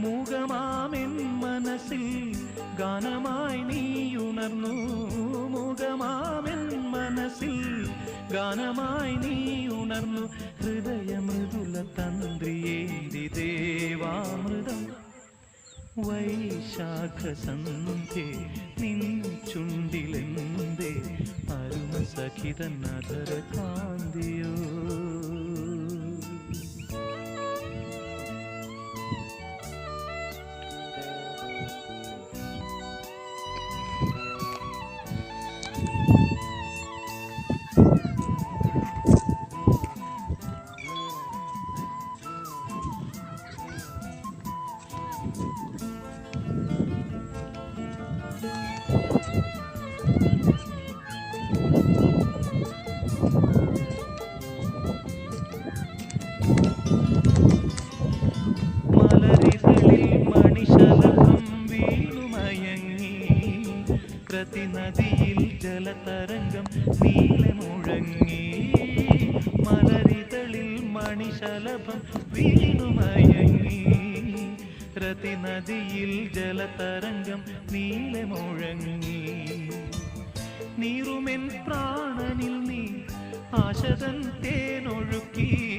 മൂകമാമെൻ മനസ്സിൽ ഗാനമായി നീയുണർന്നു. മൂകമാമെൻ മനസ്സിൽ ഗാനമായി നീയുണർന്നു. ഹൃദയമൃദുല തന്ത്രിയേന്തി ദേവാമൃതം വൈശാഖസന്ധ്യേ നിൻ ചുണ്ടിലെന്തേ അരുമസഖിതൻ അധര കാന്തിയോ. നദിയിൽ ജലതരംഗം നീളെ മുഴങ്ങി. മലരിതളിൽ മണിശലഭം വീണുമയങ്ങി. രതിനദിയിൽ ജലതരംഗം നീളെ മുഴങ്ങി. നീറുമെൻ പ്രാണനിൽ നീ ആശതൻ തേനൊഴുക്കി.